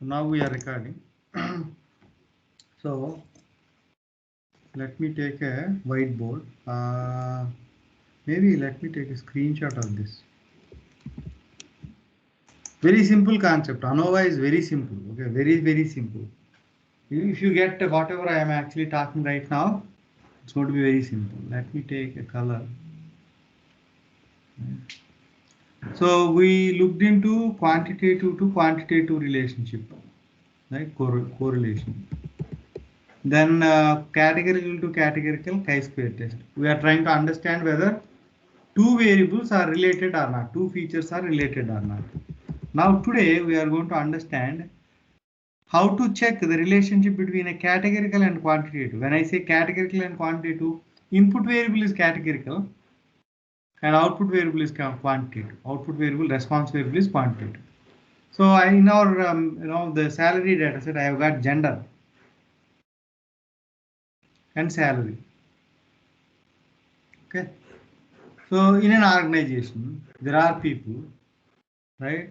now we are recording. So let me take a whiteboard. Maybe let me take a screenshot of this. Very simple concept. Anova is very simple. Okay, very simple. If you get whatever I am actually talking right now, it's going to be very simple. Let me take a color. So we looked into quantitative to quantitative relationship, right? Correlation. Then categorical to categorical chi-square test. We are trying to understand whether two variables are related or not, two features are related or not. Now today we are going to understand how to check the relationship between a categorical and quantitative. When I say categorical and quantitative, input variable is categorical and output variable is quantitative. Output variable, response variable is quantitative. So in our the salary data set, I have got gender and salary. Okay. So in an organization, there are people, right?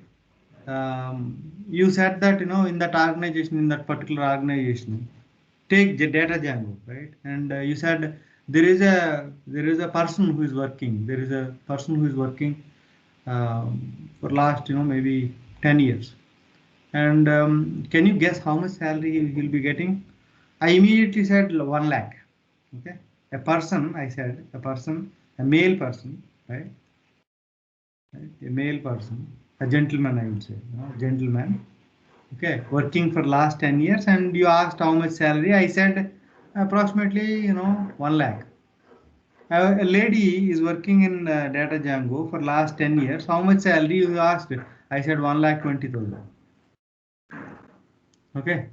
You said that in that organization, in that particular organization, take the Datajango, right? And you said there is a person who is working. There is a person who is working for last maybe 10 years. And can you guess how much salary he will be getting? I immediately said 1 lakh. Okay, a person. I said a person, a male person, right? A male person, a gentleman, I would say, gentleman. Okay, working for last 10 years, and you asked how much salary. I said approximately 1 lakh. A lady is working in Datajango for last 10 years. How much salary you asked? I said 1,20,000. Okay,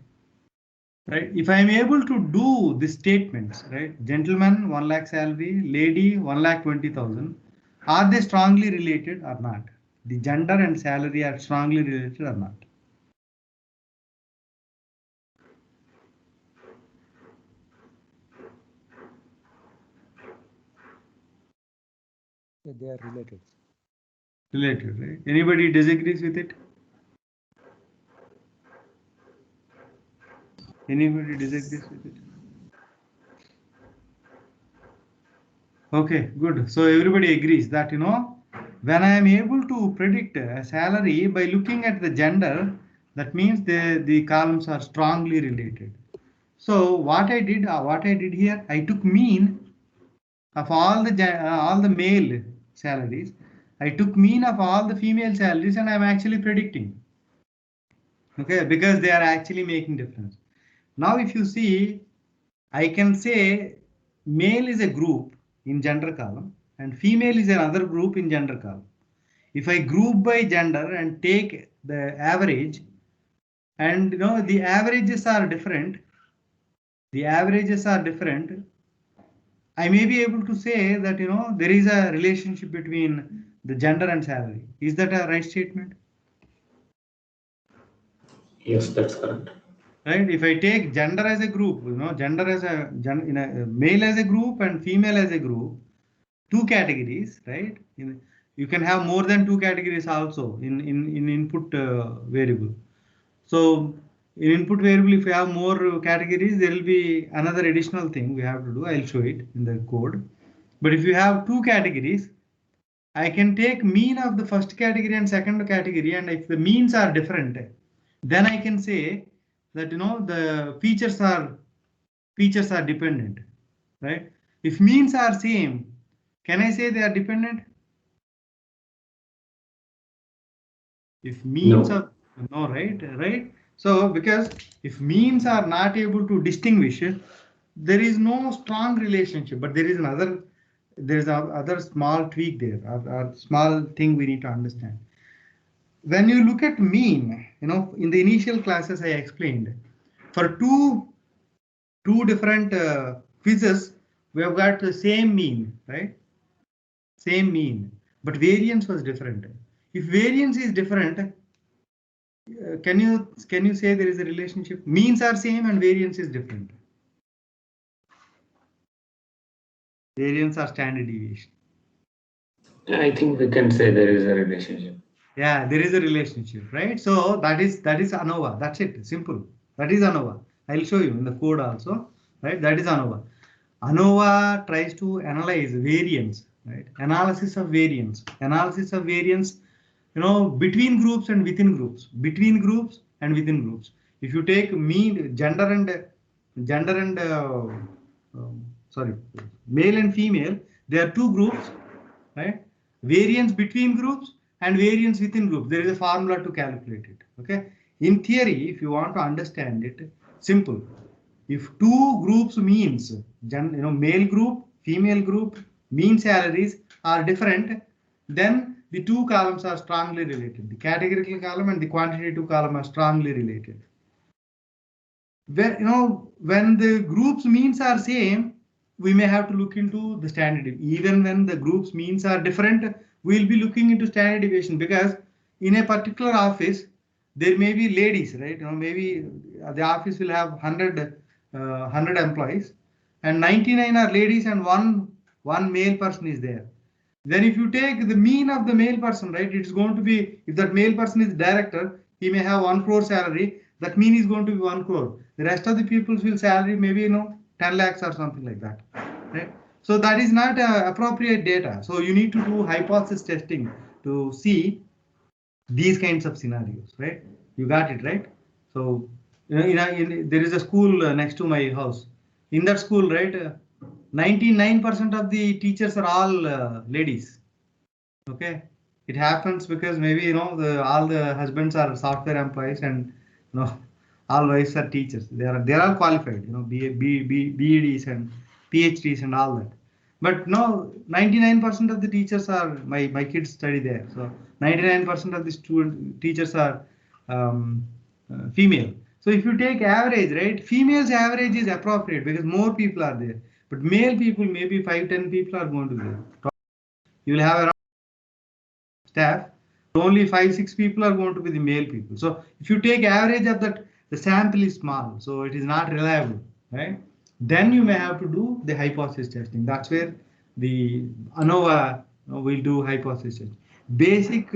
right? If I am able to do these statements, right? Gentleman 1 lakh salary, lady 1,20,000. Are they strongly related or not? The gender and salary are strongly related or not? They are related. Related, right? Anybody disagrees with it? Anybody disagrees with it? Okay, good. So everybody agrees that when I am able to predict a salary by looking at the gender, that means the columns are strongly related. So what I did here, I took mean of all the male salaries. I took mean of all the female salaries, and I'm actually predicting. Okay, because they are actually making difference. Now, if you see, I can say male is a group in gender column and female is another group in gender column. If I group by gender and take the average, and the averages are different, I may be able to say that there is a relationship between the gender and salary. Is that a right statement? Yes, that's correct. Right? If I take gender as a group, gender as a male as a group and female as a group, two categories, right? You can have more than two categories also in input variable. So in input variable, if you have more categories, there will be another additional thing we have to do. I'll show it in the code. But if you have two categories, I can take mean of the first category and second category, and if the means are different, then I can say that the features are dependent, right? If means are same, can I say they are dependent? If means No. are no, right? So because if means are not able to distinguish, there is no strong relationship. But there is other small tweak there, or small thing we need to understand. When you look at mean, in the initial classes I explained, for two different quizzes, we have got the same mean, right? Same mean, but variance was different. If variance is different, can you say there is a relationship? Means are same and variance is different. Variance or standard deviation. I think we can say there is a relationship. Yeah, there is a relationship, right? So that is ANOVA. That's it. Simple. That is ANOVA. I'll show you in the code also, right? That is ANOVA. ANOVA tries to analyze variance, right? Analysis of variance. Analysis of variance, between groups and within groups. Between groups and within groups. If you take mean gender and sorry, male and female, there are two groups, right? Variance between groups and variance within groups. There is a formula to calculate it. Okay. In theory, if you want to understand it, simple. If two groups means, male group, female group, mean salaries are different, then the two columns are strongly related. The categorical column and the quantitative column are strongly related. When the groups means are same, we may have to look into the standard deviation. Even when the groups means are different, we'll be looking into standard deviation, because in a particular office there may be ladies, right? Maybe the office will have 100 employees, and 99 are ladies, and one male person is there. Then if you take the mean of the male person, right, it's going to be, if that male person is director, he may have 1 crore salary, that mean is going to be 1 crore. The rest of the people's will salary maybe 10 lakhs or something like that, right? So that is not appropriate data. So you need to do hypothesis testing to see these kinds of scenarios, right? You got it, right? So there is a school next to my house. In that school, right, 99% of the teachers are all ladies. Okay, it happens because maybe all the husbands are software employees, and all wives are teachers. They are all qualified, BEDs and PhDs and all that. But no, 99% of the teachers are my kids study there. So 99% of the teachers are female. So if you take average, right, females average is appropriate because more people are there. But male people, maybe 5-10 people are going to be there. You will have around staff, only 5-6 people are going to be the male people. So if you take average of that, the sample is small, so it is not reliable, right? Then you may have to do the hypothesis testing. That's where the ANOVA will do hypothesis testing. Basic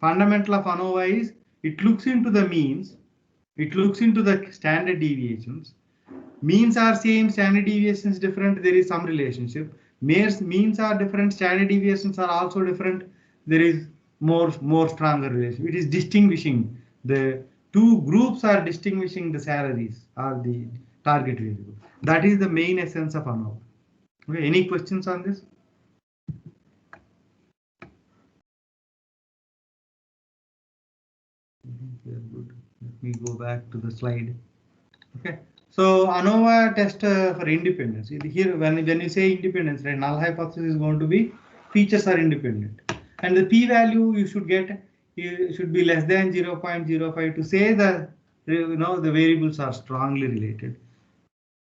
fundamental of ANOVA is it looks into the means, it looks into the standard deviations. Means are same, standard deviations different, there is some relationship. Means are different, standard deviations are also different, there is more stronger relationship. It is distinguishing the two groups, are distinguishing the salaries or the target variable. That is the main essence of ANOVA. Okay, any questions on this? Good. Let me go back to the slide. Okay. So ANOVA test for independence. Here, when you say independence, right, null hypothesis is going to be features are independent, and the p-value you should get should be less than 0.05 to say that the variables are strongly related.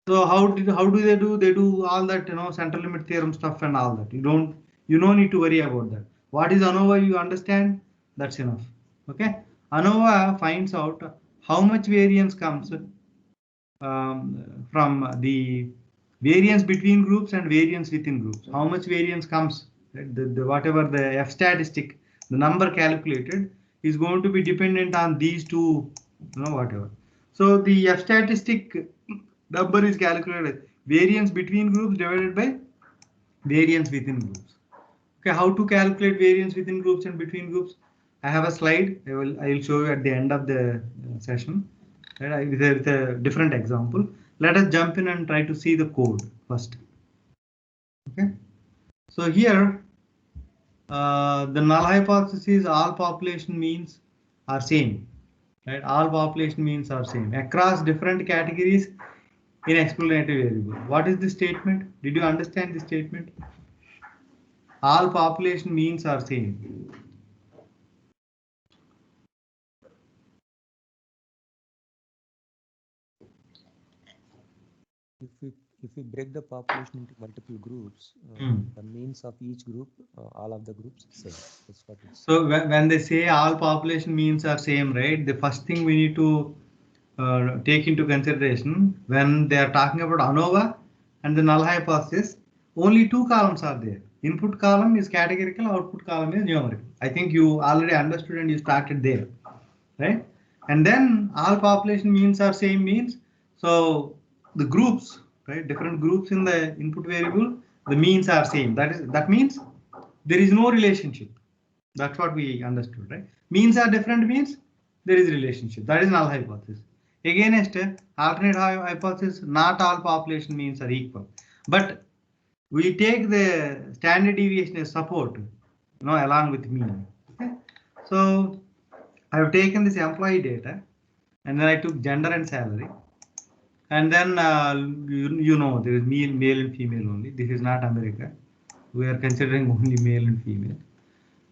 So how do they do? They do all that central limit theorem stuff and all that. You don't need to worry about that. What is ANOVA? You understand? That's enough. Okay. ANOVA finds out how much variance comes from the variance between groups and variance within groups. How much variance comes, right? Whatever the F statistic, the number calculated is going to be dependent on these two, whatever. So the F statistic number is calculated variance between groups divided by variance within groups. Okay, how to calculate variance within groups and between groups? I have a slide. I will show you at the end of the session, right, with a different example. Let us jump in and try to see the code first. Okay, so here the null hypothesis, all population means are same, right? All population means are same across different categories in explanatory variable. What is the statement? Did you understand the statement? All population means are same. If we break the population into multiple groups, the means of each group, all of the groups same. That's what it's. So when they say all population means are same, right? The first thing we need to take into consideration when they are talking about ANOVA and the null hypothesis, only two columns are there. Input column is categorical, output column is numerical. I think you already understood and you started there, right? And then all population means are same means. So the groups, right? Different groups in the input variable, the means are same. That means there is no relationship. That's what we understood, right? Means are different means there is relationship. That is null hypothesis. Against alternate hypothesis, not all population means are equal. But we take the standard deviation as support, along with mean. Okay? So I have taken this employee data, and then I took gender and salary, and then there is male and female only. This is not America. We are considering only male and female,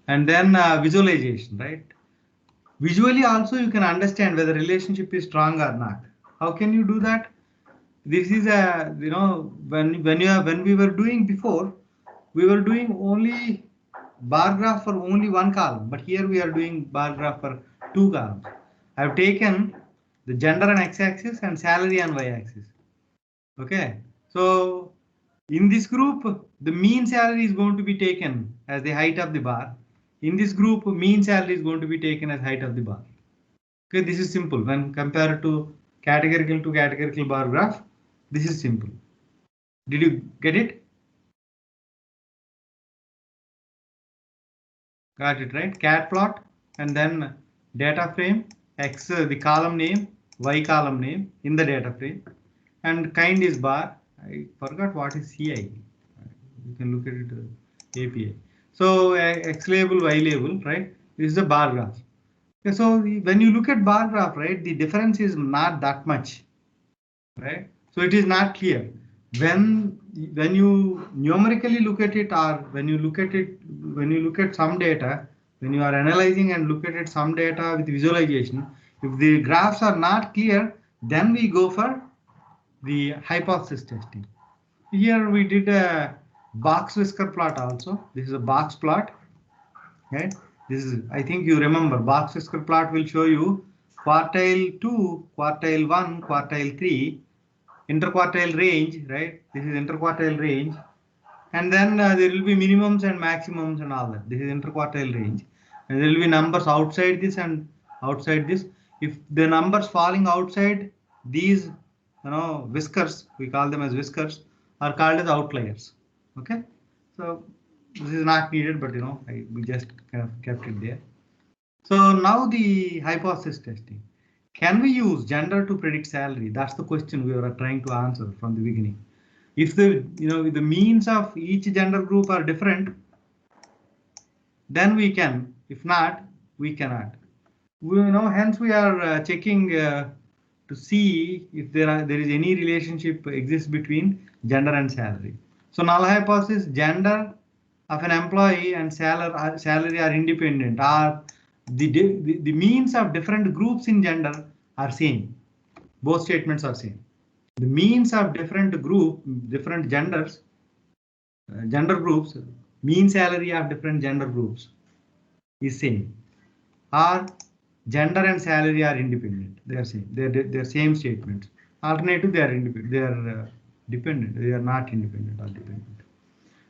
and then visualization, right? Visually also you can understand whether relationship is strong or not. How can you do that? This is a when we were doing before, we were doing only bar graph for only one column, but here we are doing bar graph for two columns. I have taken the gender on x-axis and salary on y-axis. Okay, so in this group, the mean salary is going to be taken as the height of the bar. In this group, mean salary is going to be taken as height of the bar. Okay, this is simple. When compared to categorical bar graph, this is simple. Did you get it? Got it, right? Cat plot and then data frame, X the column name, Y column name in the data frame, and kind is bar. I forgot what is CI. You can look at it API. So X label, Y label, right? This is a bar graph. Okay, so when you look at bar graph, right, the difference is not that much, right? So it is not clear. When you numerically look at it, or when you look at some data, when you are analyzing and look at it some data with visualization, if the graphs are not clear, then we go for the hypothesis testing. Here we did a box whisker plot also. This is a box plot, right? This is, I think you remember, box whisker plot will show you quartile 2, quartile 1, quartile 3, interquartile range, right? This is interquartile range, and then there will be minimums and maximums and all that. This is interquartile range, and there will be numbers outside this and outside this. If the numbers falling outside these, whiskers, we call them as whiskers, are called as outliers. Okay, so this is not needed, but we just kind of kept it there. So now the hypothesis testing. Can we use gender to predict salary? That's the question we were trying to answer from the beginning. If the the means of each gender group are different, then we can. If not, we cannot. Hence we are checking to see if there is any relationship exists between gender and salary. So null hypothesis, gender of an employee and salary are independent, or the means of different groups in gender are same. Both statements are same. The means of different genders, gender groups, mean salary of different gender groups is same. Or gender and salary are independent. They are same. They're same statements. Alternative, they are independent. They are dependent. They are not independent or dependent.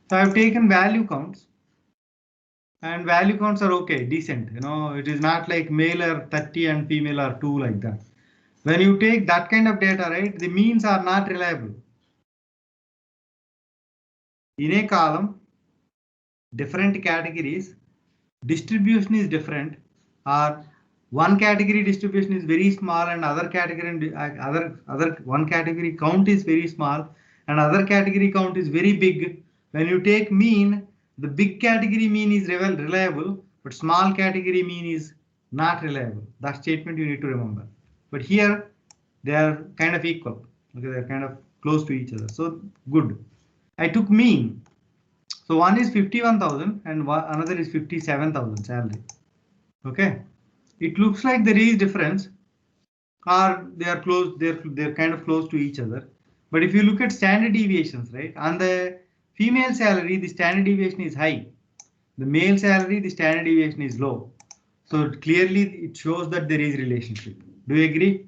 So I've taken value counts. And value counts are okay, decent. It is not like male are 30 and female are 2 like that. When you take that kind of data, right, the means are not reliable. In a column, different categories, distribution is different, or one category distribution is very small and other category one category count is very small and other category count is very big. When you take mean, the big category mean is reliable, but small category mean is not reliable. That statement you need to remember. But here they are kind of equal. Okay, they are kind of close to each other. So good. I took mean. So one is 51,000 and another is 57,000 salary. Okay, it looks like there is difference, or they are close. They're kind of close to each other. But if you look at standard deviations, right, on the female salary, the standard deviation is high. The male salary, the standard deviation is low. So clearly, it shows that there is relationship. Do you agree?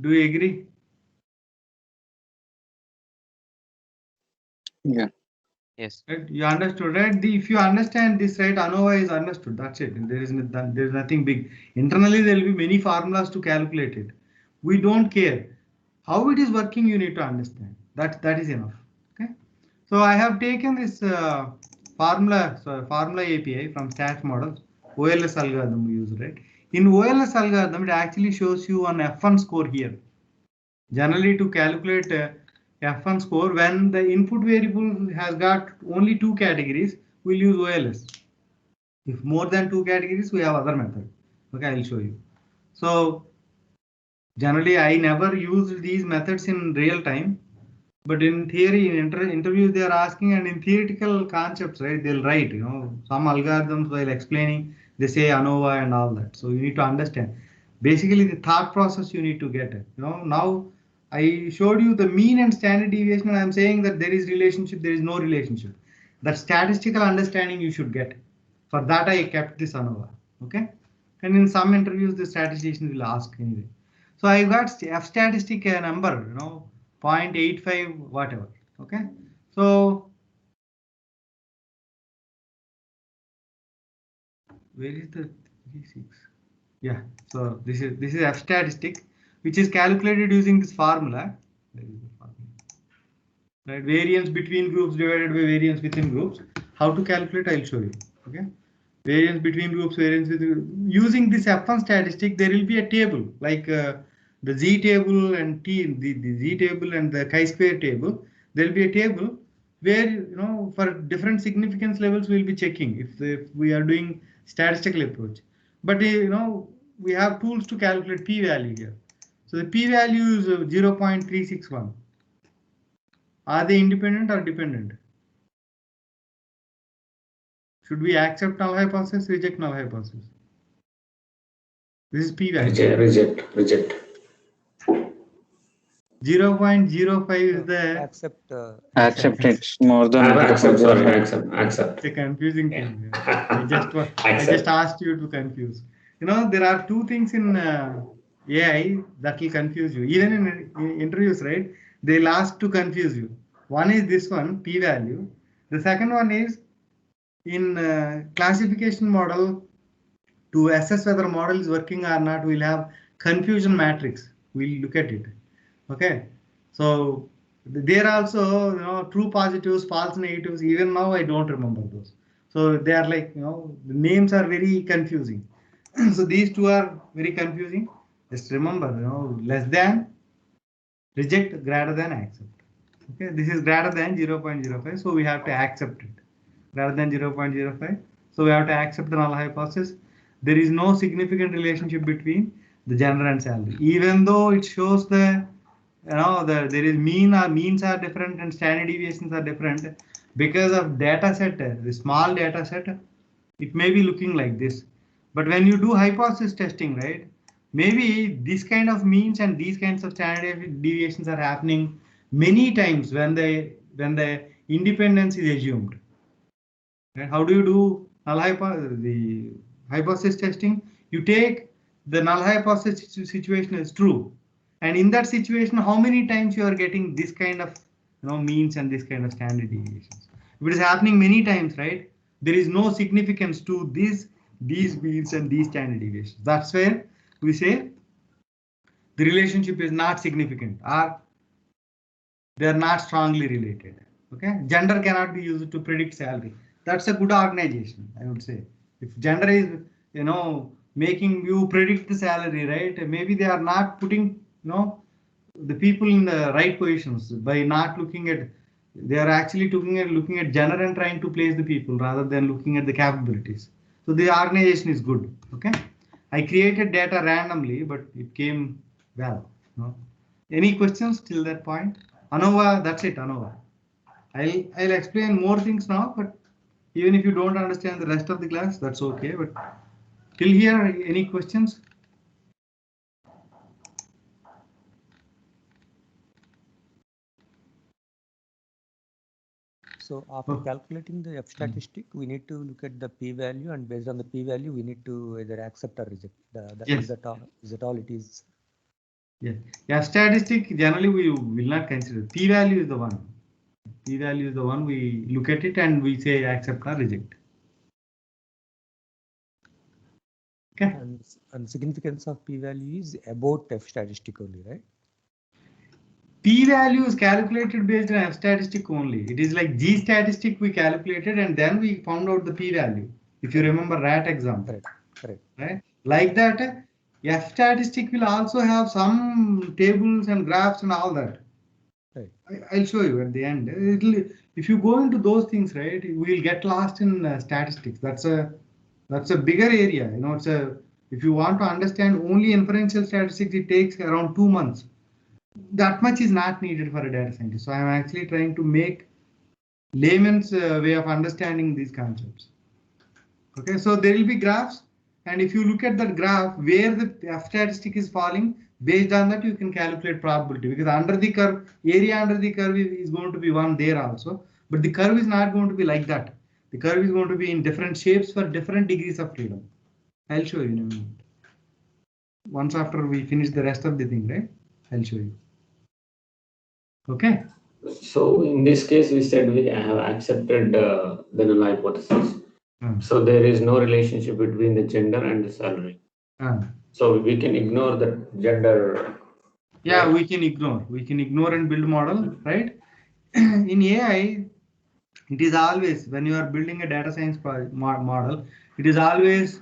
Do you agree? Yeah. Yes. Right? You understood, right? If you understand this, right, Anova is understood. That's it. There is nothing big. Internally, there will be many formulas to calculate it. We don't care how it is working. You need to understand. That is enough. Okay. So I have taken this formula API from stat model, OLS algorithm we use, right? In OLS algorithm, it actually shows you an F1 score here. Generally, to calculate F1 score, when the input variable has got only two categories, we'll use OLS. If more than two categories, we have other method. Okay, I'll show you. So generally, I never used these methods in real time, but in theory, in interviews, they are asking, and in theoretical concepts, right, they'll write, some algorithms while explaining, they say ANOVA and all that. So you need to understand. Basically, the thought process you need to get it. Now I showed you the mean and standard deviation, and I'm saying that there is relationship, there is no relationship. That statistical understanding you should get. For that, I kept this ANOVA. Okay. And in some interviews, the statistician will ask anyway. So I got F statistic number, 0.85 whatever. Okay. So where is the 36? Yeah. So this is F statistic, which is calculated using this formula. Where is the formula? Right. Variance between groups divided by variance within groups. How to calculate? I'll show you. Okay. Variance between groups, variance with using this F1 statistic, there will be a table like the Z table and the Z table and the chi-square table. There will be a table where for different significance levels we'll be checking if we are doing statistical approach. But we have tools to calculate p-value here. So the p-value is 0.361. Are they independent or dependent? Should we accept null hypothesis, reject null hypothesis? This is p-value. Reject. 0.05 is the Accept it's more than Accept. a confusing thing. I Accept. just asked you to confuse. There are two things in AI that will confuse you. Even in interviews, right? They'll ask to confuse you. One is this one, p-value. The second one is in classification model. To assess whether model is working or not, we'll have confusion matrix. We'll look at it. Okay. So there are also true positives, false negatives. Even now I don't remember those. So they are like the names are very confusing. So these two are very confusing. Just remember less than, reject, greater than, accept. Okay, this is greater than 0.05, so we have to accept it. Greater than 0.05, so we have to accept the null hypothesis. There is no significant relationship between the gender and salary, even though it shows there is means are different and standard deviations are different because of data set, the small data set. It may be looking like this, but when you do hypothesis testing, right, maybe this kind of means and these kinds of standard deviations are happening many times when the independence is assumed. Right? How do you do the hypothesis testing? You take the null hypothesis situation as true, and in that situation, how many times you are getting this kind of means and this kind of standard deviations? If it is happening many times, right, there is no significance to these means and these standard deviations. That's where we say the relationship is not significant or they are not strongly related. Okay, gender cannot be used to predict salary. That's a good organization, I would say. If gender is making you predict the salary, right, maybe they are not putting the people in the right positions by not looking at, they are actually looking at gender and trying to place the people rather than looking at the capabilities. So the organization is good. Okay, I created data randomly, but it came well. Any questions till that point? Anova, that's it, Anova. I'll explain more things now, but even if you don't understand the rest of the class, that's okay. But till here, any questions? So after calculating the F statistic, we need to look at the p-value, and based on the p-value, we need to either accept or reject. Yes. Is that all it is? Yes. Yeah, statistic generally we will not consider. P-value is the one. P-value is the one we look at it and we say accept or reject. Okay. And significance of p-value is about f statistic only, right? P-value is calculated based on F statistic only. It is like G statistic we calculated and then we found out the P-value. If you remember rat example. Correct. Right? Like that, F statistic will also have some tables and graphs and all that. Right. I'll show you at the end. If you go into those things, right, we'll get lost in statistics. That's a bigger area. You know, if you want to understand only inferential statistics, it takes around 2 months. That much is not needed for a data scientist. So I'm actually trying to make layman's way of understanding these concepts. Okay, so there will be graphs, and if you look at that graph where the F statistic is falling, based on that you can calculate probability, because under the curve, area under the curve is going to be one there also, but the curve is not going to be like that. The curve is going to be in different shapes for different degrees of freedom. I'll show you in a minute. Once after we finish the rest of the thing, right? I'll show you. Okay. So in this case, we said we have accepted the null hypothesis. So there is no relationship between the gender and the salary. So we can ignore the gender. Yeah, right? We can ignore and build model, right? In AI, it is always, when you are building a data science model, it is always,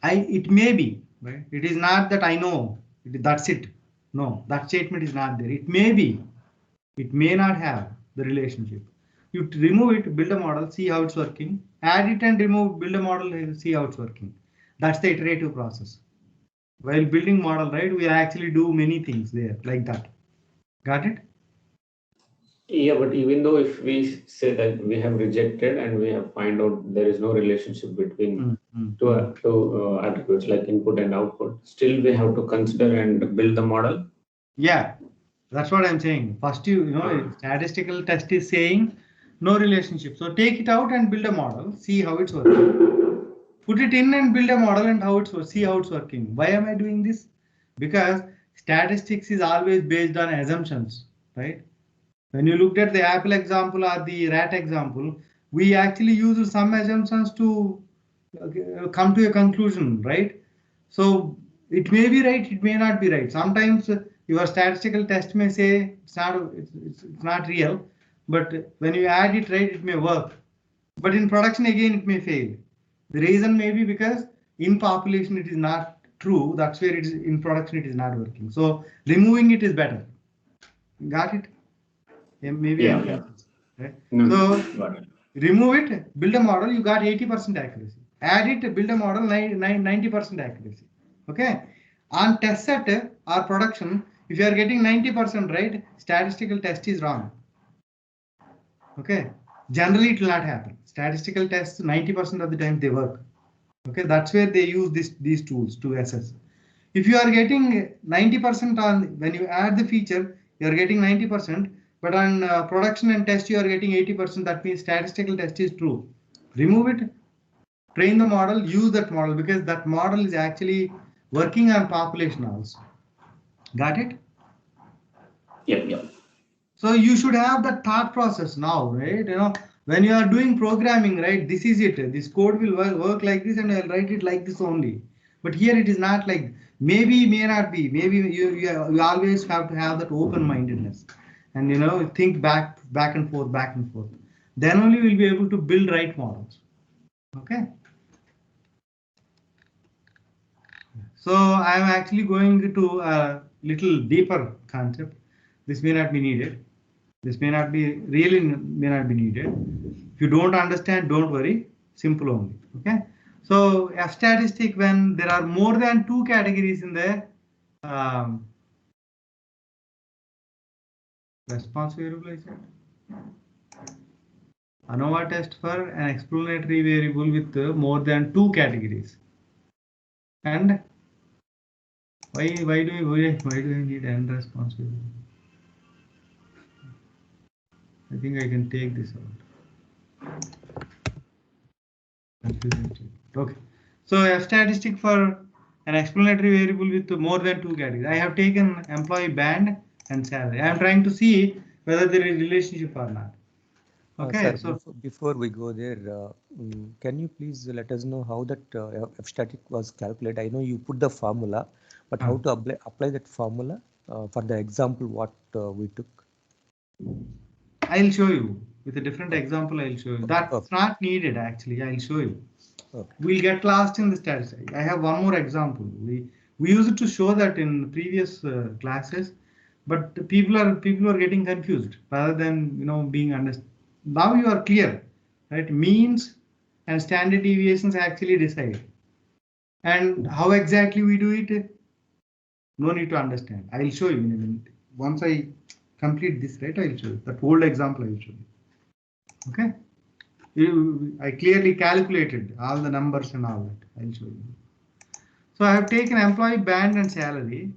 it may be, right? It is not that I know, that's it. No, that statement is not there. It may be, it may not have the relationship. You remove it, build a model, see how it's working, add it and remove, build a model, see how it's working. That's the iterative process. While building model, right, we actually do many things there like that. Got it? Yeah, but even though if we say that we have rejected and we have find out there is no relationship between two attributes like input and output, still we have to consider and build the model. Yeah, that's what I'm saying. First, you know, statistical test is saying no relationship. So take it out and build a model, see how it's working. Put it in and build a model and see how it's working. Why am I doing this? Because statistics is always based on assumptions, right? When you looked at the apple example or the rat example, we actually used some assumptions to come to a conclusion, right? So it may be right, it may not be right. Sometimes your statistical test may say it's not real, but when you add it right, it may work. But in production again, it may fail. The reason may be because in population it is not true. That's where it is in production it is not working. So removing it is better. Got it? Maybe Yeah. Right? No, so remove it, build a model, you got 80% accuracy. Add it, build a model, 90% accuracy. Okay. On test set or production, if you are getting 90% right, statistical test is wrong. Okay. Generally, it will not happen. Statistical tests, 90% of the time they work. Okay. That's where they use these tools to assess. If you are getting 90% on, when you add the feature, you are getting 90%, but on production and test, you are getting 80%. That means statistical test is true. Remove it, train the model, use that model, because that model is actually working on population also. Got it? Yep. So you should have that thought process now, right? You know, when you are doing programming, right, this is it. This code will work like this and I'll write it like this only. But here it is not like, maybe, may not be. Maybe you always have to have that open-mindedness and, you know, think back and forth. Then only we'll be able to build right models. Okay. So I am actually going to a little deeper concept. This may not be needed. This may not be needed. If you don't understand, don't worry. Simple only. Okay. So F statistic, when there are more than 2 categories in the response variable, I said. Anova test for an explanatory variable with more than 2 categories. And why do we need n response variable? I think I can take this out. Okay. So F statistic for an explanatory variable with more than 2 categories. I have taken employee band and salary. I am trying to see whether there is relationship or not. Okay, Sir, so before we go there, can you please let us know how that F static was calculated? I know you put the formula, but how to apply that formula for the example what we took? I'll show you with a different example. I'll show you. That's not needed actually. I'll show you. Okay. We'll get lost in the statistics. I have one more example. We used to show that in previous classes, but people are getting confused rather than being understood. Now you are clear, right? Means and standard deviations actually decide, and how exactly we do it. No need to understand. I'll show you in a minute. Once I complete this, right? I'll show you that old example. I'll show you. Okay. I clearly calculated all the numbers and all that. I'll show you. So I have taken employee band and salary,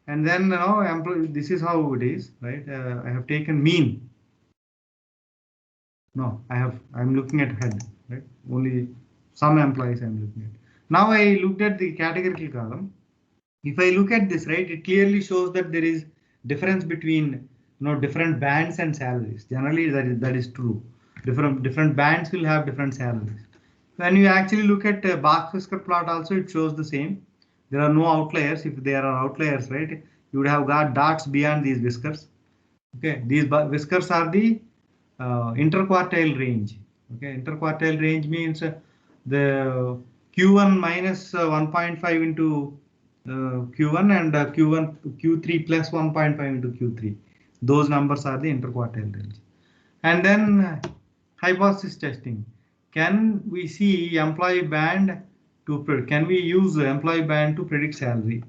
and then employee. This is how it is, right? I have taken mean. No, I'm looking at head, right? Only some employees I'm looking at. Now I looked at the categorical column. If I look at this, right, it clearly shows that there is difference between different bands and salaries. Generally, that is true. Different bands will have different salaries. When you actually look at Whisker plot, also it shows the same. There are no outliers. If there are outliers, right, you would have got dots beyond these whiskers. Okay, these whiskers are the interquartile range. Okay, interquartile range means the Q1 minus 1.5 into Q1 and Q3 plus 1.5 into Q3. Those numbers are the interquartile range. And then hypothesis testing. Can we see employee band can we use employee band to predict salary?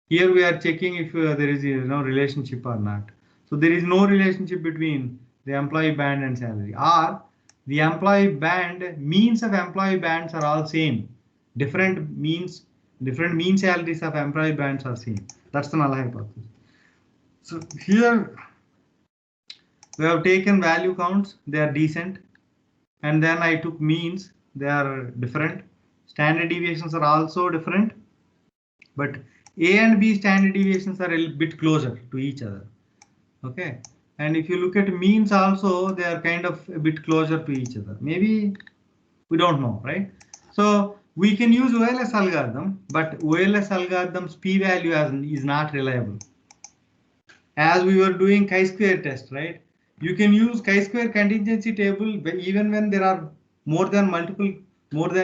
Here we are checking if there is no relationship or not. So there is no relationship between the employee band and salary, or the employee band means of employee bands are all same. Different mean salaries of employee bands are same. That's the null hypothesis. So here we have taken value counts, they are decent, and then I took means, they are different. Standard deviations are also different, but A and B standard deviations are a bit closer to each other. Okay, and if you look at means also, they are kind of a bit closer to each other. Maybe we don't know, right? So we can use OLS algorithm, but OLS algorithm's p-value is not reliable. As we were doing chi-square test, right? You can use chi-square contingency table even when there are more than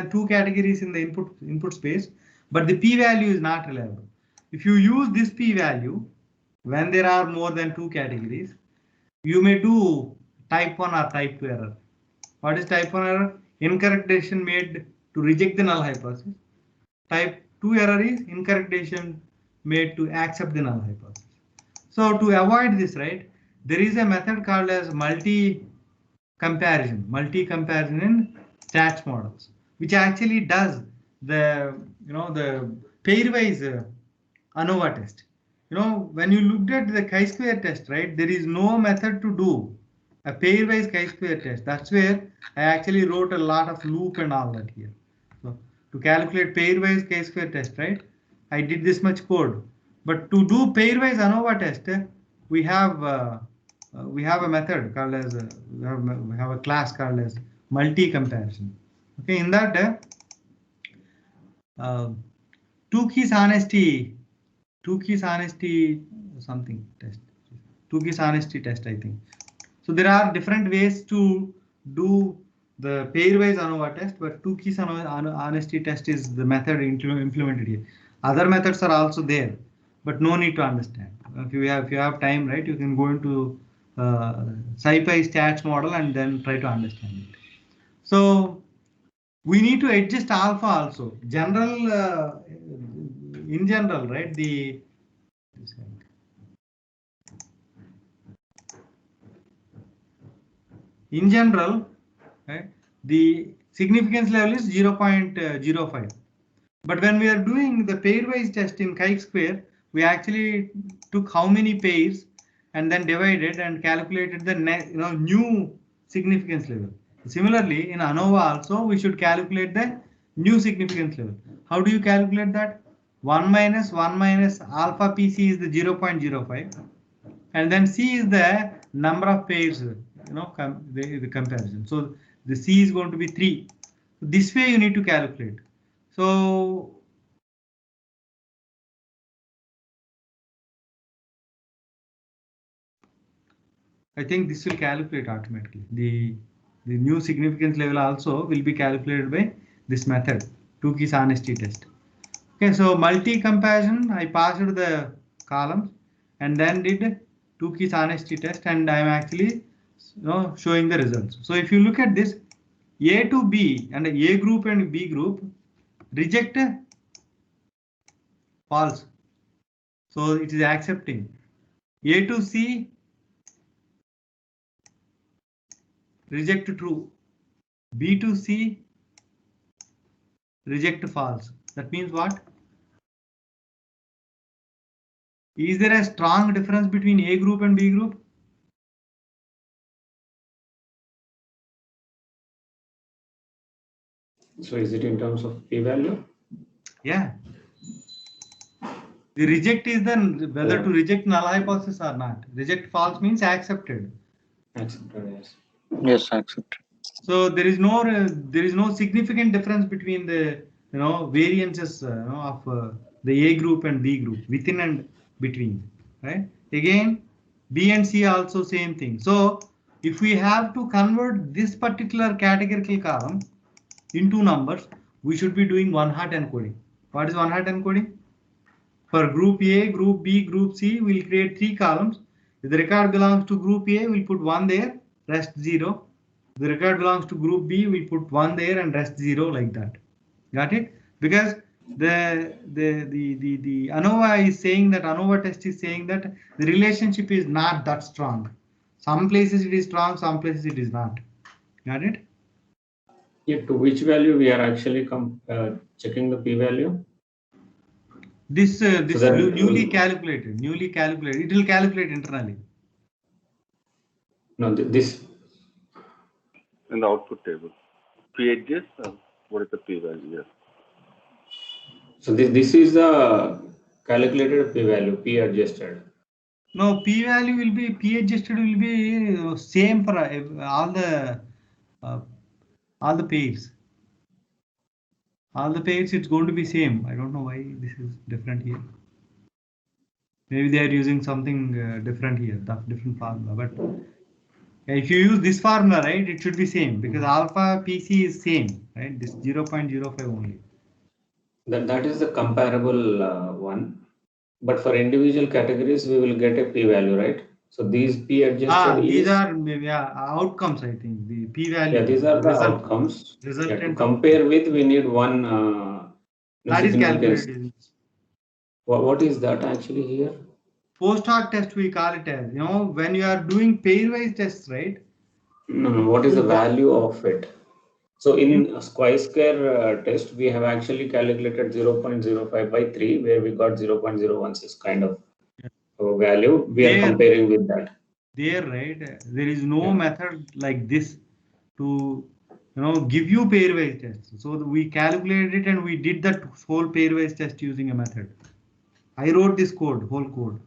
two categories in the input space, but the p-value is not reliable. If you use this p-value when there are more than two categories, you may do type 1 or type 2 error. What is type 1 error? Incorrect decision made to reject the null hypothesis. Type 2 error is incorrect decision made to accept the null hypothesis. So to avoid this, right, there is a method called as multi-comparison in stats models, which actually does the pairwise Anova test. When you looked at the chi-square test, right, there is no method to do a pairwise chi-square test. That's where I actually wrote a lot of loop and all that here. So to calculate pairwise chi-square test, right, I did this much code. But to do pairwise Anova test, we have a method called as we have a class called as multi-comparison. Okay, in that two keys honesty something test. Two keys honesty test, I think. So there are different ways to do the pairwise Anova test, but two keys honesty test is the method implemented here. Other methods are also there, but no need to understand. If you have time, right, you can go into SciPy stats model and then try to understand it. So we need to adjust alpha also. In general, right, right, the significance level is 0.05. But when we are doing the pairwise test in chi-square, we actually took how many pairs and then divided and calculated the new significance level. Similarly, in Anova also, we should calculate the new significance level. How do you calculate that? 1 minus alpha PC is the 0.05. and then C is the number of pairs, the comparison. So the C is going to be 3. This way you need to calculate. So I think this will calculate automatically. The new significance level also will be calculated by this method, 2 keys honesty test. Okay, so multi-comparison, I passed the columns and then did 2 keys honesty test, and I am actually showing the results. So if you look at this, A to B and A group and B group reject false. So it is accepting. A to C reject true. B to C reject false. That means what? Is there a strong difference between A group and B group? So is it in terms of p-value? Yeah. The reject is the whether to reject null hypothesis or not. Reject false means accepted. Accepted, yes. Yes, accepted. So there is no significant difference between the variances of the A group and B group within and between, right? Again, B and C also same thing. So if we have to convert this particular categorical column into numbers, we should be doing one-hot encoding. What is one-hot encoding? For group A, group B, group C, we'll create 3 columns. If the record belongs to group A, we'll put 1 there, rest 0. If the record belongs to group B, we put 1 there and rest 0, like that. Got it? Because the Anova is saying that, Anova test is saying that the relationship is not that strong. Some places it is strong, some places it is not. Got it? Yeah, to which value we are actually checking the p-value? This newly calculated. It will calculate internally. No, this in the output table. P-adjust, what is the p-value here? So this is the calculated p-value, p-adjusted. No, p-value will be p-adjusted will be same for all the pairs. All the pairs it's going to be same. I don't know why this is different here. Maybe they are using something different here, different formula. But if you use this formula, right, it should be same because alpha PC is same, right? This 0.05 only. That is the comparable one. But for individual categories, we will get a p-value, right? So these p-adjusted these are outcomes, I think. The p-value. Yeah, these are the outcomes. To compare with, we need one that is calculated. What is that actually here? Post hoc test we call it as, when you are doing pairwise tests, right? No, what is the value of it? So in a square test, we have actually calculated 0.05 by 3, where we got 0.016 kind of value. We are comparing with that. There, right? There is no method like this to give you pairwise tests. So we calculated it and we did that whole pairwise test using a method. I wrote this whole code,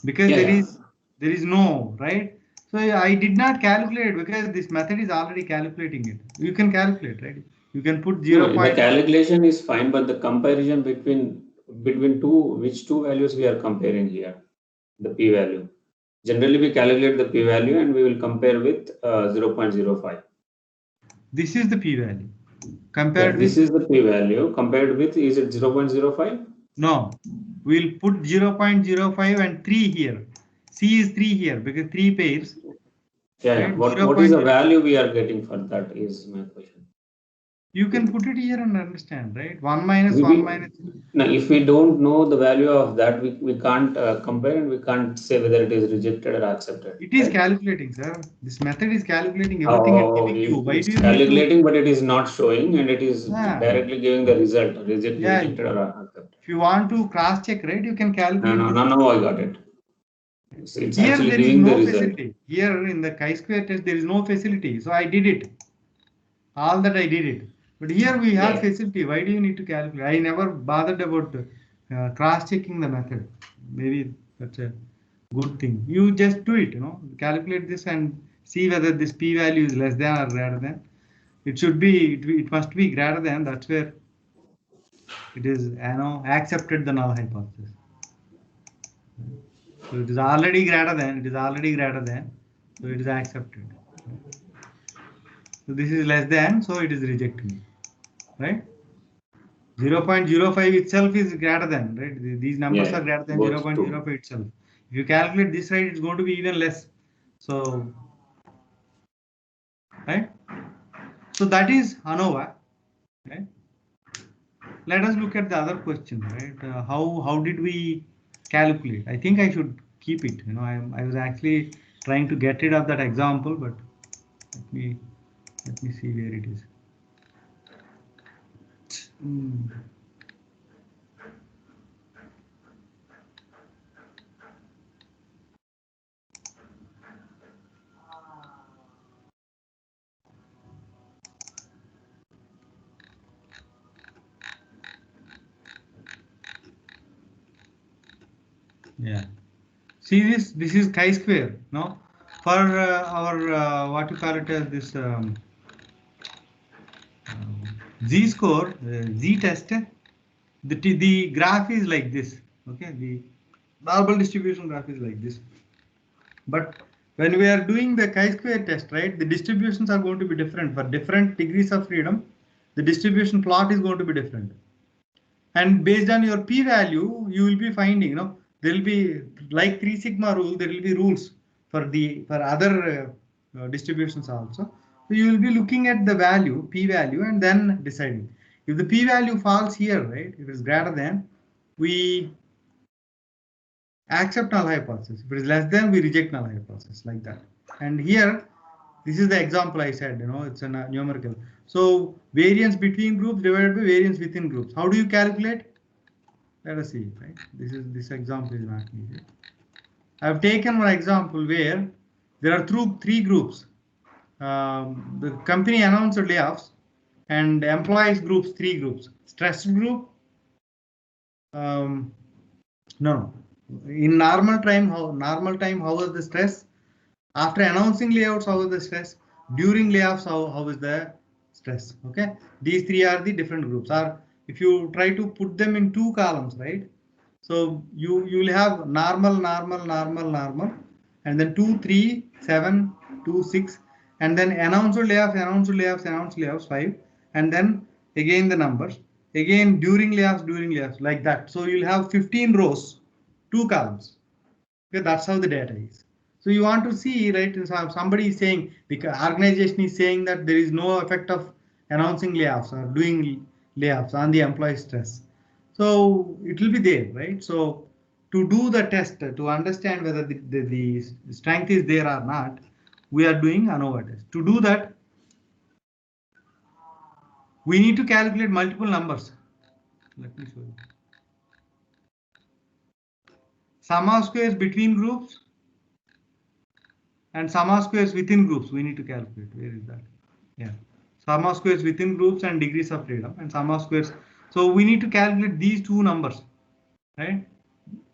because there is no, right? So I did not calculate because this method is already calculating it. You can calculate, right? You can put 0. The calculation is fine, but the comparison between which two values we are comparing here, the p-value. Generally, we calculate the p-value and we will compare with 0.05. This is the p-value. Compared with. This is the p-value. Compared with, is it 0.05? No. We'll put 0.05 and 3 here. C is 3 here because 3 pairs. Yeah. Right? What is the value we are getting for that is my question. You can put it here and understand, right? 1 minus 1 minus. Now, if we don't know the value of that, we can't compare and we can't say whether it is rejected or accepted. It is calculating, sir. This method is calculating everything and giving you. Why do you calculating, but it is not showing, and it is directly giving the result, rejected or accepted. If you want to cross check, right, you can calculate. No, I got it. So it's here actually there is giving no the result. facility. Here in the chi-square test, there is no facility. So I did it. All that I did it. But here we have facility. Why do you need to calculate? I never bothered about cross-checking the method. Maybe that's a good thing. You just do it, calculate this and see whether this p-value is less than or greater than. It should be, it must be greater than. That's where it is, accepted the null hypothesis. So it is already greater than. It is already greater than. So it is accepted. So this is less than. So it is rejected, right? 0.05 itself is greater than, right? These numbers are greater than both 0.05 itself. If you calculate this right, it's going to be even less. So, right? So that is Anova, right? Let us look at the other question, right? How did we calculate? I think I should keep it. I was actually trying to get rid of that example, but let me see where it is. Yeah. See this? This is chi-square. No, for our what you call it as this z-score, z-test. The graph is like this. Okay, the normal distribution graph is like this. But when we are doing the chi-square test, right, the distributions are going to be different for different degrees of freedom. The distribution plot is going to be different. And based on your p-value, you will be finding, there will be like 3 sigma rule. There will be rules for other distributions also. So you will be looking at the value, p-value, and then deciding. If the p-value falls here, right, if it is greater than, we accept null hypothesis. If it is less than, we reject null hypothesis, like that. And here, this is the example I said, it's a numerical. So variance between groups divided by variance within groups. How do you calculate? Let us see, right? This example is not needed. I have taken one example where there are three groups. The company announced layoffs and employees groups, 3 groups. Stressed group, no. In normal time, how was the stress? After announcing layouts, how is the stress? During layoffs, how is the stress? Okay, these 3 are the different groups. Or if you try to put them in 2 columns, right? So you will have normal, and then 2, 3, 7, 2, 6, and then announced layoffs 5, and then again the numbers, again during layoffs, like that. So you'll have 15 rows, 2 columns. Okay, that's how the data is. So you want to see, right? Somebody is saying, the organization is saying that there is no effect of announcing layoffs or doing layoffs on the employee stress. So it will be there, right? So to do the test, to understand whether the strength is there or not, we are doing Anova test. To do that, we need to calculate multiple numbers. Let me show you. Sum of squares between groups and sum of squares within groups we need to calculate. Where is that? Yeah, sum of squares within groups and degrees of freedom and sum of squares. So we need to calculate these 2 numbers, right?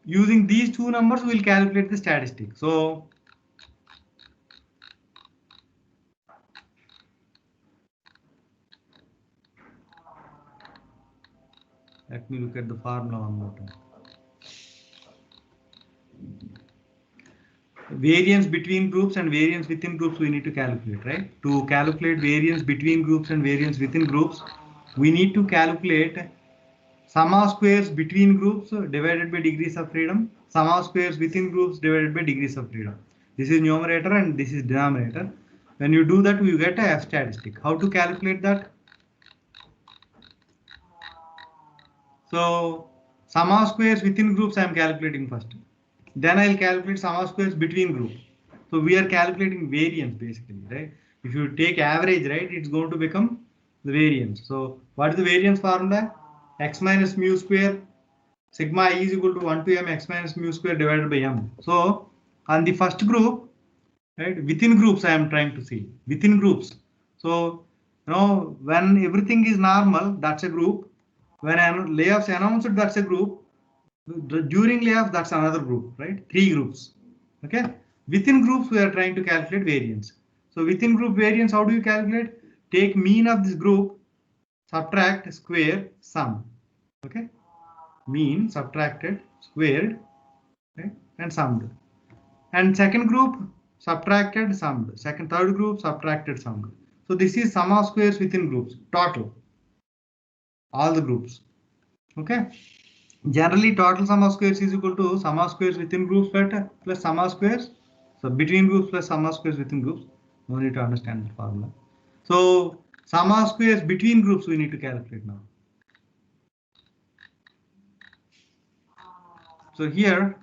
Using these 2 numbers, we'll calculate the statistic. So let me look at the formula one more time. Variance between groups and variance within groups we need to calculate, right? To calculate variance between groups and variance within groups, we need to calculate sum of squares between groups divided by degrees of freedom, sum of squares within groups divided by degrees of freedom. This is numerator and this is denominator. When you do that, you get a F statistic. How to calculate that? So sum of squares within groups I am calculating first. Then I'll calculate sum of squares between groups. So we are calculating variance basically, right? If you take average, right, it's going to become the variance. So what is the variance formula? X minus mu square sigma I is equal to 1 to m x minus mu square divided by m. So on the first group, right, within groups I am trying to see within groups. So when everything is normal, that's a group. When layoffs announced, that's a group. During layoff, that's another group, right? 3 groups. Okay, within groups we are trying to calculate variance. So within group variance, how do you calculate? Take mean of this group, subtract, square, sum. Okay, mean subtracted, squared, okay, and summed. And second group subtracted, summed. Third group subtracted, summed. So this is sum of squares within groups, total, all the groups. Okay, generally total sum of squares is equal to sum of squares within groups plus sum of squares, so between groups plus sum of squares within groups. No need to understand the formula. So sum of squares between groups we need to calculate now. So here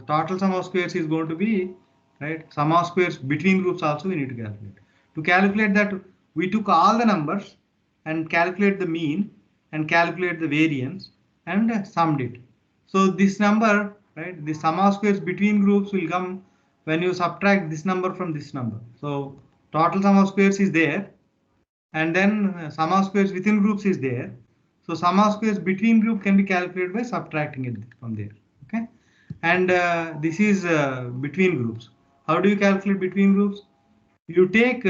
total sum of squares is going to be, right, sum of squares between groups also we need to calculate. To calculate that, we took all the numbers and calculate the mean and calculate the variance and summed it. So this number, right, the sum of squares between groups will come when you subtract this number from this number. So total sum of squares is there, and then sum of squares within groups is there. So sum of squares between group can be calculated by subtracting it from there. Okay, and this is between groups. How do you calculate between groups? You take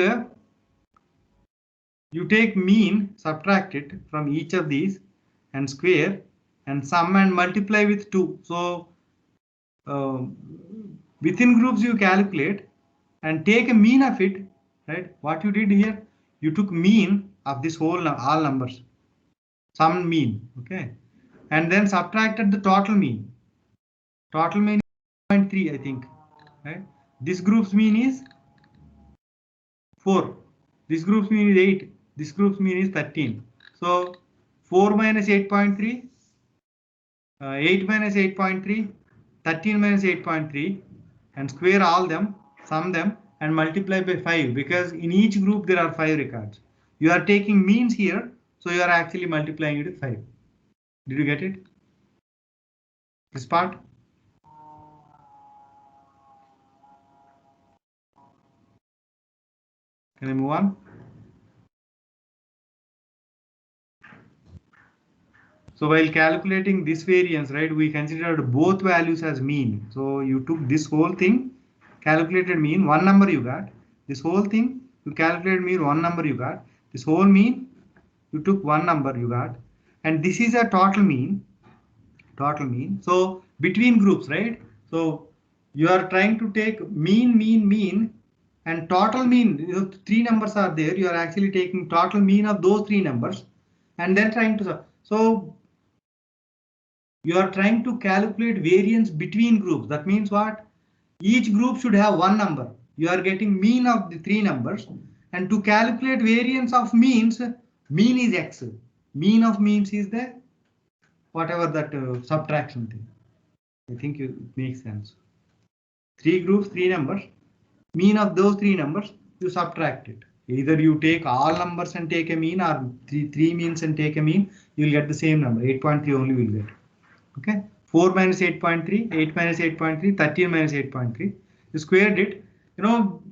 mean, subtract it from each of these, and square, and sum and multiply with 2. So within groups you calculate and take a mean of it, right? What you did here, you took mean of this whole all numbers, sum mean, okay, and then subtracted the total mean. Total mean is 0.3, I think, right? This group's mean is 4. This group's mean is 8. This group's mean is 13. So 4 minus 8.3, 8 minus 8.3, 13 minus 8.3, and square all them, sum them, and multiply by 5, because in each group there are 5 records. You are taking means here, so you are actually multiplying it with 5. Did you get it? This part? Can I move on? So while calculating this variance, right, we considered both values as mean. So you took this whole thing, calculated mean, one number you got. This whole thing, you calculated mean, one number you got. This whole mean, you took one number you got. And this is a total mean. Total mean. So between groups, right? So you are trying to take mean, mean, mean, and total mean. You know, 3 numbers are there. You are actually taking total mean of those 3 numbers, and then trying to. So you are trying to calculate variance between groups. That means what? Each group should have one number. You are getting mean of the 3 numbers, and to calculate variance of means, mean is x. Mean of means is the whatever that subtraction thing. I think it makes sense. 3 groups, 3 numbers. Mean of those 3 numbers, you subtract it. Either you take all numbers and take a mean, or three means and take a mean. You will get the same number. 8.3 only will get. Okay, 4 minus 8.3, 8 minus 8.3, 13 minus 8.3. You squared it. You know,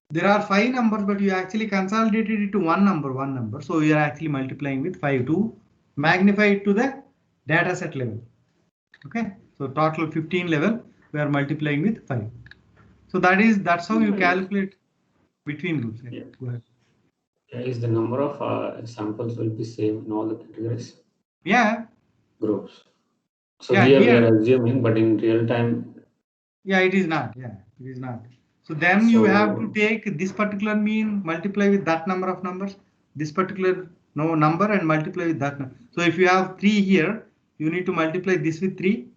there are 5 numbers, but you actually consolidated it to one number. So you are actually multiplying with 5 to magnify it to the data set level. Okay, so total 15 level, we are multiplying with 5. So that's how you calculate between groups. Yeah. Go ahead. Is the number of samples will be same in all the categories? Yeah. Groups. So yeah, here we are assuming, but in real time. Yeah, it is not. Yeah, it is not. So then you have to take this particular mean, multiply with that number of numbers, this particular number, and multiply with that number. So if you have 3 here, you need to multiply this with 3.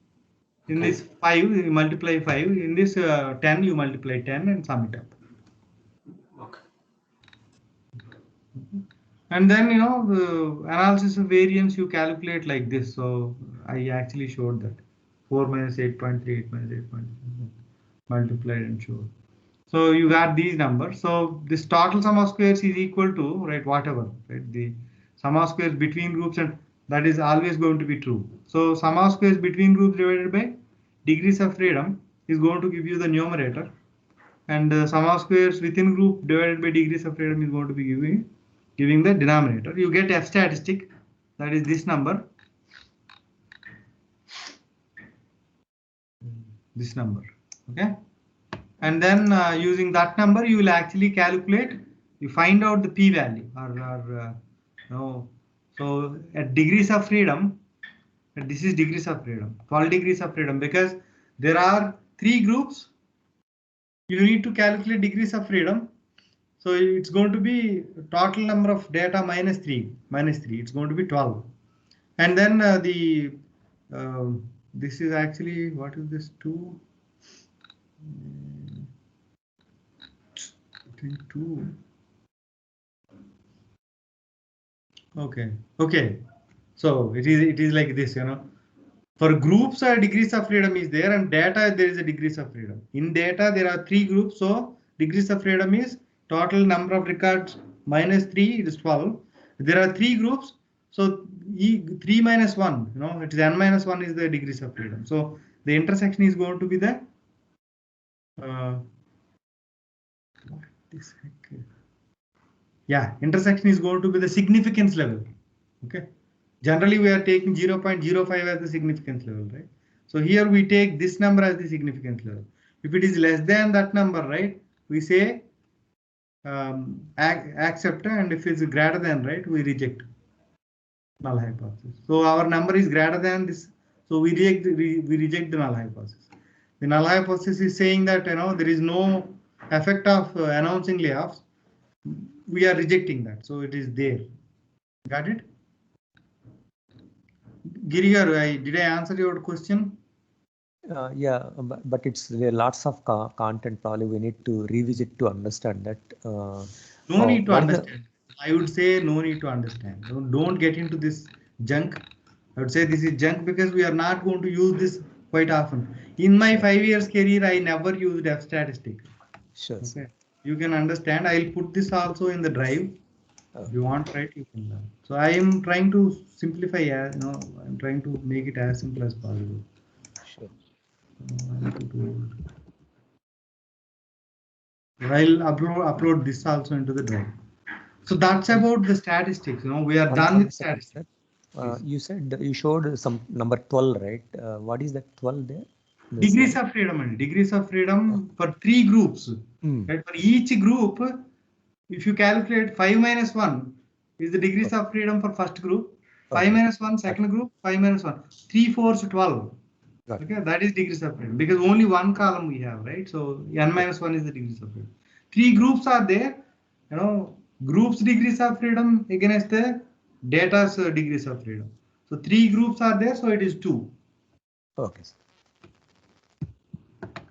In this 5, you multiply 5. In this 10, you multiply 10 and sum it up. Okay. And then, the analysis of variance you calculate like this. So I actually showed that 4 minus 8.3, 8 minus 8.3 multiplied and showed. So you got these numbers. So this total sum of squares is equal to, right, whatever, right, the sum of squares between groups, and that is always going to be true. So sum of squares between groups divided by degrees of freedom is going to give you the numerator, and sum of squares within group divided by degrees of freedom is going to be giving the denominator. You get F statistic, that is this number, okay. and then using that number you will actually calculate, you find out the p-value or no. So at degrees of freedom, this is degrees of freedom, 12 degrees of freedom, because there are 3 groups. You need to calculate degrees of freedom. So it's going to be total number of data minus 3. It's going to be 12. And then this is actually, what is this, 2? I think 2. Okay. So it is like this, For groups, degrees of freedom is there, and data there is a degrees of freedom. In data there are 3 groups, so degrees of freedom is total number of records minus 3, it is 12. There are 3 groups, so 3 minus 1, it is n minus 1 is the degrees of freedom. So the intersection is going to be the intersection is going to be the significance level. Okay. Generally, we are taking 0.05 as the significance level, right? So here we take this number as the significance level. If it is less than that number, right, we say accept, and if it's greater than, right, we reject null hypothesis. So our number is greater than this, so we reject the null hypothesis. The null hypothesis is saying that there is no effect of announcing layoffs. We are rejecting that, so it is there. Got it? Girigar, did I answer your question? Yeah, but it's there lots of content. Probably we need to revisit to understand that. No need to understand. I would say no need to understand. Don't get into this junk. I would say this is junk because we are not going to use this quite often. In my 5 years career, I never used F statistic. Sure. Okay. You can understand. I'll put this also in the drive. If you want, right, you can learn. So I am trying to simplify. I'm trying to make it as simple as possible. Sure. I'll upload this also into the drive. So that's about the statistics. We are done with statistics. You said you showed some number 12, right? What is that 12 there? Degrees of freedom, and degrees of freedom for 3 groups. Right? For each group, if you calculate 5 minus 1 is the degrees of freedom for first group, 5 minus 1 second group, 5 minus 1, 3 4 12. Okay, that is degrees of freedom because only one column we have, right? So n minus 1 is the degrees of freedom. 3 groups are there, groups degrees of freedom against the data's degrees of freedom. So 3 groups are there, so it is 2. Okay.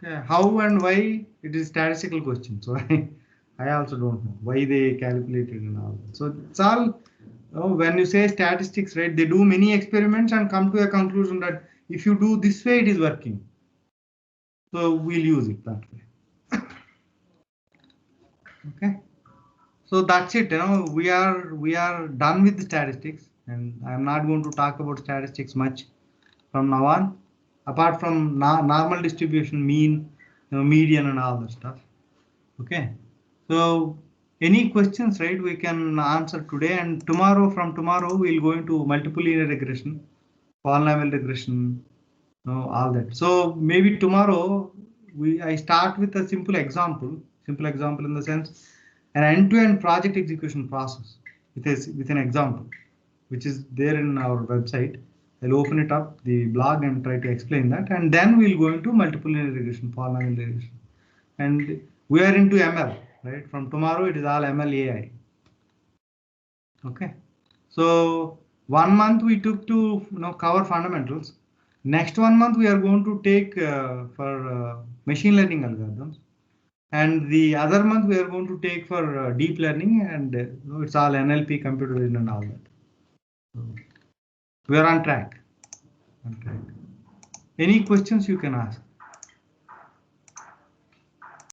Okay, how and why it is statistical question. So I also don't know why they calculated and all that. So it's all when you say statistics, right? They do many experiments and come to a conclusion that if you do this way, it is working. So we'll use it that way. Okay. So that's it. We are done with the statistics, and I'm not going to talk about statistics much from now on, apart from normal distribution, mean, median, and all that stuff. Okay. So any questions, right? We can answer today, and from tomorrow we'll go into multiple linear regression, polynomial regression, all that. So maybe tomorrow I start with a simple example in the sense an end-to-end project execution process with an example, which is there in our website. I'll open it up, the blog, and try to explain that, and then we'll go into multiple linear regression, polynomial regression, and we are into ML, right? From tomorrow it is all ML AI. Okay, so 1 month we took to cover fundamentals. Next 1 month we are going to take for machine learning algorithms, and the other month we are going to take for deep learning, and it's all NLP, computer vision, and all that. So we are on track. Any questions you can ask?